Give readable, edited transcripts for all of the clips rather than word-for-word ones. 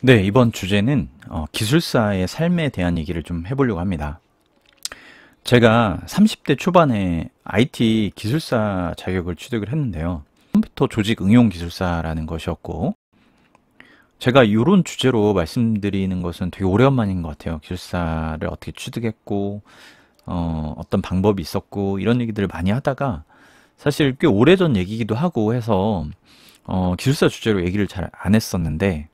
네, 이번 주제는 기술사의 삶에 대한 얘기를 좀 해보려고 합니다. 제가 30대 초반에 IT 기술사 자격을 취득을 했는데요. 컴퓨터 조직 응용 기술사라는 것이었고, 제가 이런 주제로 말씀드리는 것은 되게 오래간만인 것 같아요. 기술사를 어떻게 취득했고, 어떤 방법이 있었고, 이런 얘기들을 많이 하다가, 사실 꽤 오래전 얘기기도 하고 해서, 기술사 주제로 얘기를 잘 안 했었는데,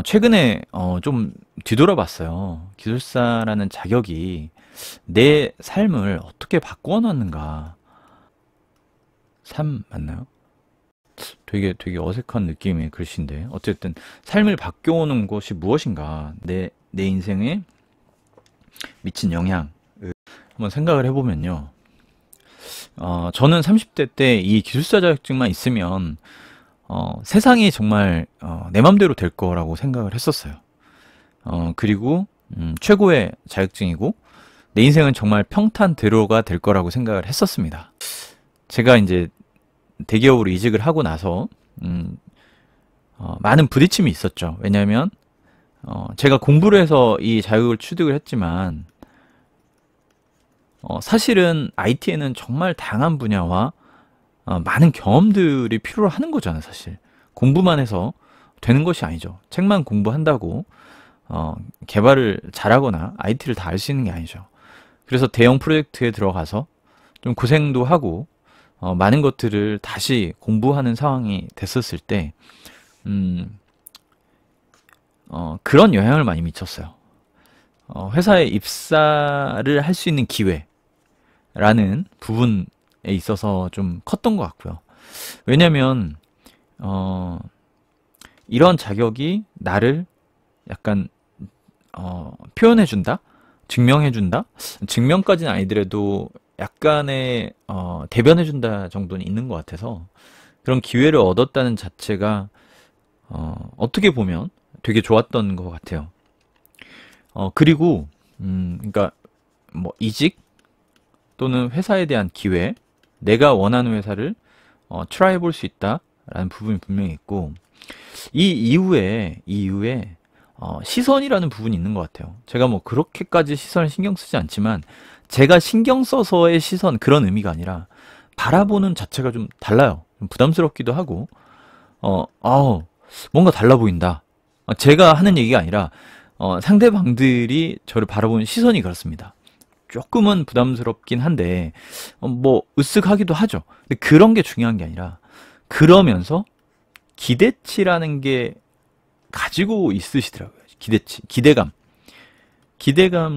최근에 좀 뒤돌아봤어요. 기술사라는 자격이 내 삶을 어떻게 바꾸어 놨는가. 삶 맞나요? 되게 어색한 느낌의 글씨인데 어쨌든 삶을 바뀌어오는 것이 무엇인가, 내 인생에 미친 영향을 한번 생각을 해보면요. 저는 30대 때 이 기술사 자격증만 있으면 세상이 정말 내 맘대로 될 거라고 생각을 했었어요. 그리고 최고의 자격증이고 내 인생은 정말 평탄대로가 될 거라고 생각을 했었습니다. 제가 이제 대기업으로 이직을 하고 나서 많은 부딪힘이 있었죠. 왜냐하면 제가 공부를 해서 이 자격을 취득을 했지만 사실은 IT에는 정말 다양한 분야와 많은 경험들이 필요로 하는 거잖아요, 사실. 공부만 해서 되는 것이 아니죠. 책만 공부한다고 개발을 잘하거나 IT를 다 알 수 있는 게 아니죠. 그래서 대형 프로젝트에 들어가서 좀 고생도 하고 많은 것들을 다시 공부하는 상황이 됐었을 때 그런 영향을 많이 미쳤어요. 회사에 입사를 할 수 있는 기회라는 부분에 있어서 좀 컸던 것 같고요. 왜냐면 이런 자격이 나를 약간 표현해준다? 증명해준다? 증명까지는 아니더라도 약간의 대변해준다 정도는 있는 것 같아서 그런 기회를 얻었다는 자체가 어떻게 보면 되게 좋았던 것 같아요. 그리고 그러니까 뭐 이직 또는 회사에 대한 기회, 내가 원하는 회사를 트라이 해볼 수 있다라는 부분이 분명히 있고, 이 이후에 시선이라는 부분이 있는 것 같아요. 제가 뭐 그렇게까지 시선을 신경 쓰지 않지만 제가 신경 써서의 시선, 그런 의미가 아니라 바라보는 자체가 좀 달라요. 좀 부담스럽기도 하고 뭔가 달라 보인다. 제가 하는 얘기가 아니라 상대방들이 저를 바라보는 시선이 그렇습니다. 조금은 부담스럽긴 한데 뭐 으쓱하기도 하죠. 근데 그런 게 중요한 게 아니라, 그러면서 기대치라는 게 가지고 있으시더라고요. 기대치, 기대감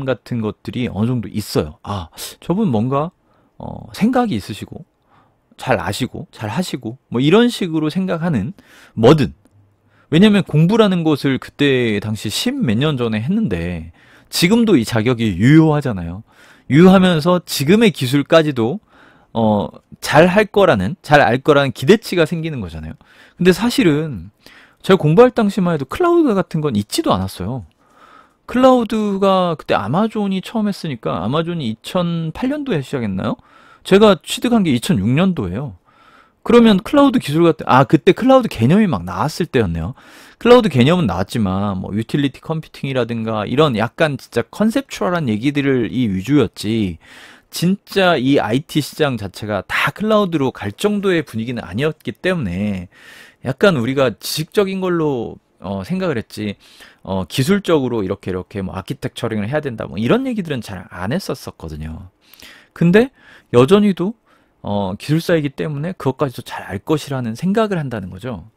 같은 것들이 어느 정도 있어요. 아, 저분 뭔가 생각이 있으시고 잘 아시고 잘 하시고 뭐 이런 식으로 생각하는, 뭐든. 왜냐면 공부라는 것을 그때 당시 10 몇 년 전에 했는데 지금도 이 자격이 유효하잖아요. 유효하면서 지금의 기술까지도 잘 할 거라는, 잘 알 거라는 기대치가 생기는 거잖아요. 근데 사실은 제가 공부할 당시만 해도 클라우드 같은 건 있지도 않았어요. 클라우드가 그때 아마존이 처음 했으니까, 아마존이 2008년도에 시작했나요? 제가 취득한 게 2006년도예요. 그러면 클라우드 기술 같은, 그때 클라우드 개념이 막 나왔을 때였네요. 클라우드 개념은 나왔지만 뭐 유틸리티 컴퓨팅이라든가 이런 약간 진짜 컨셉추얼한 얘기들을 이 위주였지, 진짜 이 IT 시장 자체가 다 클라우드로 갈 정도의 분위기는 아니었기 때문에 약간 우리가 지식적인 걸로 생각을 했지, 기술적으로 이렇게 뭐 아키텍처링을 해야 된다 뭐 이런 얘기들은 잘 안 했었거든요. 근데 여전히도 기술사이기 때문에 그것까지도 잘 알 것이라는 생각을 한다는 거죠.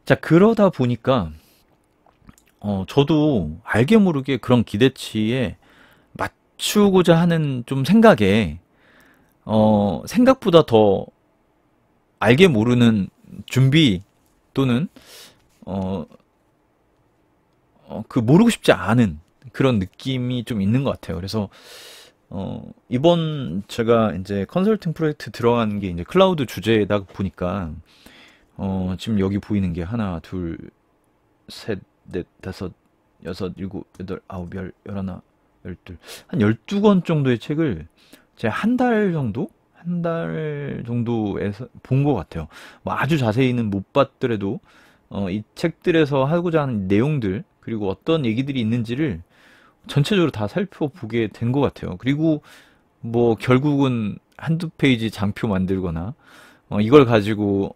자, 그러다 보니까 저도 알게 모르게 그런 기대치에 맞추고자 하는 좀 생각에 생각보다 더 알게 모르는 준비 또는 그 모르고 싶지 않은 그런 느낌이 좀 있는 것 같아요. 그래서 이번 제가 이제 컨설팅 프로젝트 들어간 게 이제 클라우드 주제다 보니까 지금 여기 보이는 게 하나, 둘, 셋, 넷, 다섯, 여섯, 일곱, 여덟, 아홉, 열, 열하나, 열둘, 한 12권 정도의 책을 제가 한 달 정도에서 본 것 같아요. 뭐 아주 자세히는 못 봤더라도 이 책들에서 하고자 하는 내용들, 그리고 어떤 얘기들이 있는지를 전체적으로 다 살펴보게 된 것 같아요. 그리고 뭐 결국은 한두 페이지 장표 만들거나 이걸 가지고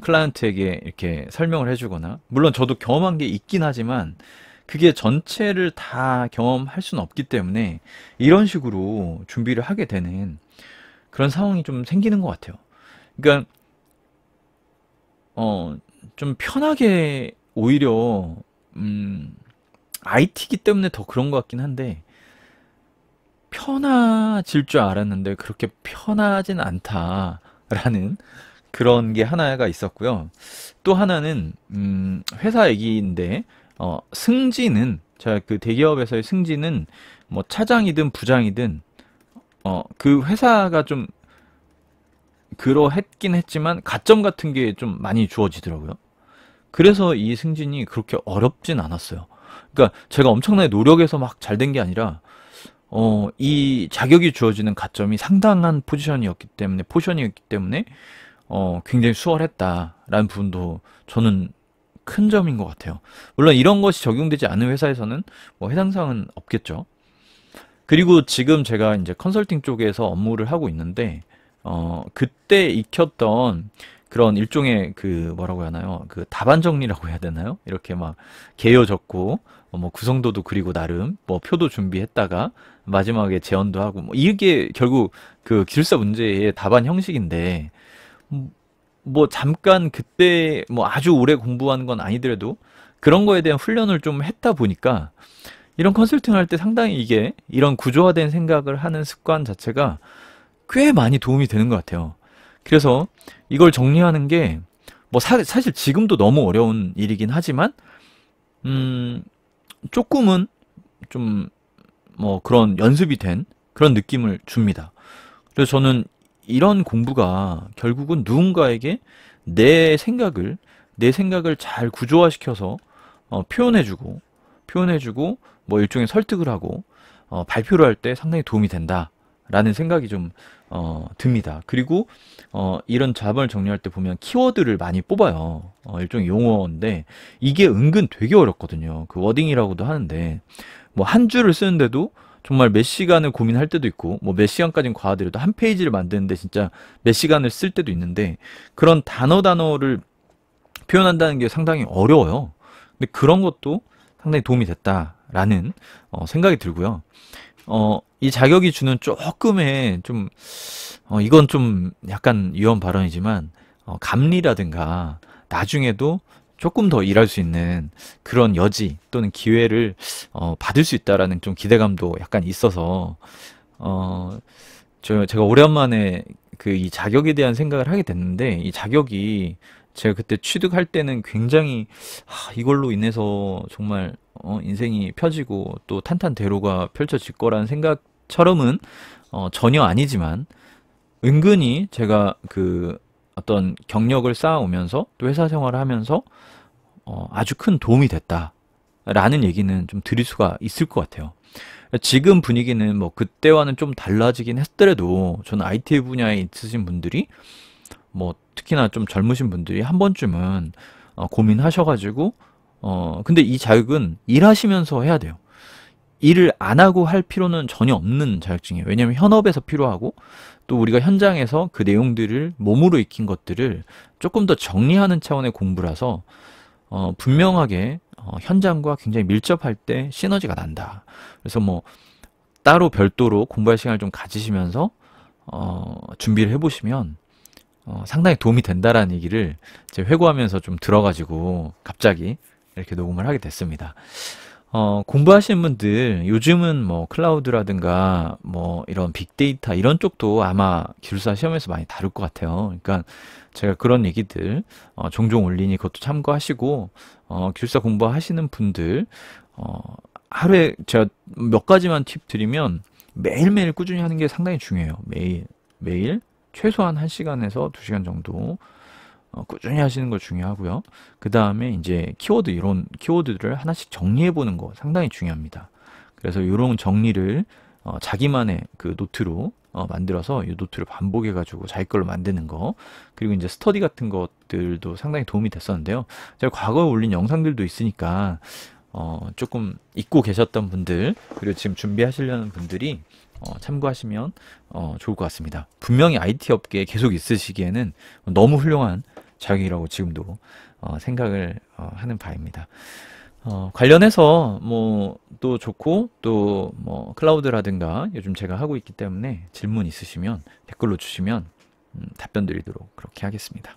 클라이언트에게 이렇게 설명을 해주거나, 물론 저도 경험한 게 있긴 하지만 그게 전체를 다 경험할 수는 없기 때문에 이런 식으로 준비를 하게 되는 그런 상황이 좀 생기는 것 같아요. 그러니까 좀 편하게 오히려 IT이기 때문에 더 그런 것 같긴 한데, 편해질 줄 알았는데 그렇게 편하진 않다라는 그런 게 하나가 있었고요. 또 하나는 회사 얘기인데, 승진은, 제가 그 대기업에서의 승진은 뭐 차장이든 부장이든 그 회사가 좀 그러했긴 했지만 가점 같은 게 좀 많이 주어지더라고요. 그래서 이 승진이 그렇게 어렵진 않았어요. 그러니까 제가 엄청나게 노력해서 막 잘 된 게 아니라 이 자격이 주어지는 가점이 상당한 포지션이었기 때문에 굉장히 수월했다라는 부분도 저는 큰 점인 것 같아요. 물론 이런 것이 적용되지 않은 회사에서는 뭐 해당 사항은 없겠죠. 그리고 지금 제가 이제 컨설팅 쪽에서 업무를 하고 있는데, 그때 익혔던 그런 일종의 그 뭐라고 하나요? 그 답안 정리라고 해야 되나요? 이렇게 막 개요 적고 뭐 구성도도 그리고 나름 뭐 표도 준비했다가 마지막에 제언도 하고, 뭐 이게 결국 그 기술사 문제의 답안 형식인데, 음, 뭐 잠깐 그때 뭐 아주 오래 공부한 건 아니더라도 그런 거에 대한 훈련을 좀 했다 보니까 이런 컨설팅 할 때 상당히 이게 이런 구조화된 생각을 하는 습관 자체가 꽤 많이 도움이 되는 것 같아요. 그래서 이걸 정리하는 게 뭐 사실 지금도 너무 어려운 일이긴 하지만 음 조금은 좀 뭐 그런 연습이 된 그런 느낌을 줍니다. 그래서 저는 이런 공부가 결국은 누군가에게 내 생각을 내 생각을 잘 구조화시켜서 표현해주고 뭐 일종의 설득을 하고 발표를 할 때 상당히 도움이 된다라는 생각이 좀 듭니다. 그리고 이런 자본을 정리할 때 보면 키워드를 많이 뽑아요. 일종의 용어인데 이게 은근 되게 어렵거든요. 그 워딩이라고도 하는데 뭐 한 줄을 쓰는데도 정말 몇 시간을 고민할 때도 있고, 뭐 몇 시간까지는 과하더라도 한 페이지를 만드는데 진짜 몇 시간을 쓸 때도 있는데, 그런 단어를 표현한다는 게 상당히 어려워요. 근데 그런 것도 상당히 도움이 됐다라는 생각이 들고요. 이 자격이 주는 조금의 좀 이건 좀 약간 위험 발언이지만 감리라든가 나중에도 조금 더 일할 수 있는 그런 여지 또는 기회를 받을 수 있다라는 좀 기대감도 약간 있어서 제가 오랜만에 그 이 자격에 대한 생각을 하게 됐는데, 이 자격이 제가 그때 취득할 때는 굉장히 이걸로 인해서 정말 인생이 펴지고 또 탄탄대로가 펼쳐질 거라는 생각처럼은 전혀 아니지만, 은근히 제가 그 어떤 경력을 쌓아오면서 또 회사 생활을 하면서 아주 큰 도움이 됐다라는 얘기는 좀 드릴 수가 있을 것 같아요. 지금 분위기는 뭐 그때와는 좀 달라지긴 했더라도 저는 IT 분야에 있으신 분들이 뭐 특히나 좀 젊으신 분들이 한 번쯤은 고민하셔가지고 근데 이 자격은 일하시면서 해야 돼요. 일을 안 하고 할 필요는 전혀 없는 자격증이에요. 왜냐하면 현업에서 필요하고 또 우리가 현장에서 그 내용들을 몸으로 익힌 것들을 조금 더 정리하는 차원의 공부라서 분명하게 현장과 굉장히 밀접할 때 시너지가 난다. 그래서 뭐 따로 별도로 공부할 시간을 좀 가지시면서 준비를 해보시면 상당히 도움이 된다라는 얘기를 제가 회고하면서 좀 들어가지고 갑자기 이렇게 녹음을 하게 됐습니다. 공부하시는 분들 요즘은 뭐 클라우드라든가 뭐 이런 빅데이터 이런 쪽도 아마 기술사 시험에서 많이 다룰 것 같아요. 그러니까 제가 그런 얘기들 종종 올리니 그것도 참고하시고 기술사 공부하시는 분들 하루에 제가 몇 가지만 팁 드리면 매일매일 꾸준히 하는 게 상당히 중요해요. 매일 최소한 1시간에서 2시간 정도 꾸준히 하시는 거 중요하고요. 그 다음에 이제 이런 키워드들을 하나씩 정리해 보는 거 상당히 중요합니다. 그래서 이런 정리를 자기만의 그 노트로 만들어서 이 노트를 반복해가지고 자기 걸로 만드는 거, 그리고 이제 스터디 같은 것들도 상당히 도움이 됐었는데요. 제가 과거에 올린 영상들도 있으니까 조금 잊고 계셨던 분들, 그리고 지금 준비하시려는 분들이 참고하시면 좋을 것 같습니다. 분명히 IT 업계에 계속 있으시기에는 너무 훌륭한 자격이라고 지금도 생각을 하는 바입니다. 관련해서 뭐 또 좋고 또 뭐 클라우드라든가 요즘 제가 하고 있기 때문에 질문 있으시면 댓글로 주시면 답변 드리도록 그렇게 하겠습니다.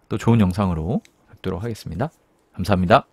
또 좋은 영상으로 뵙도록 하겠습니다. 감사합니다.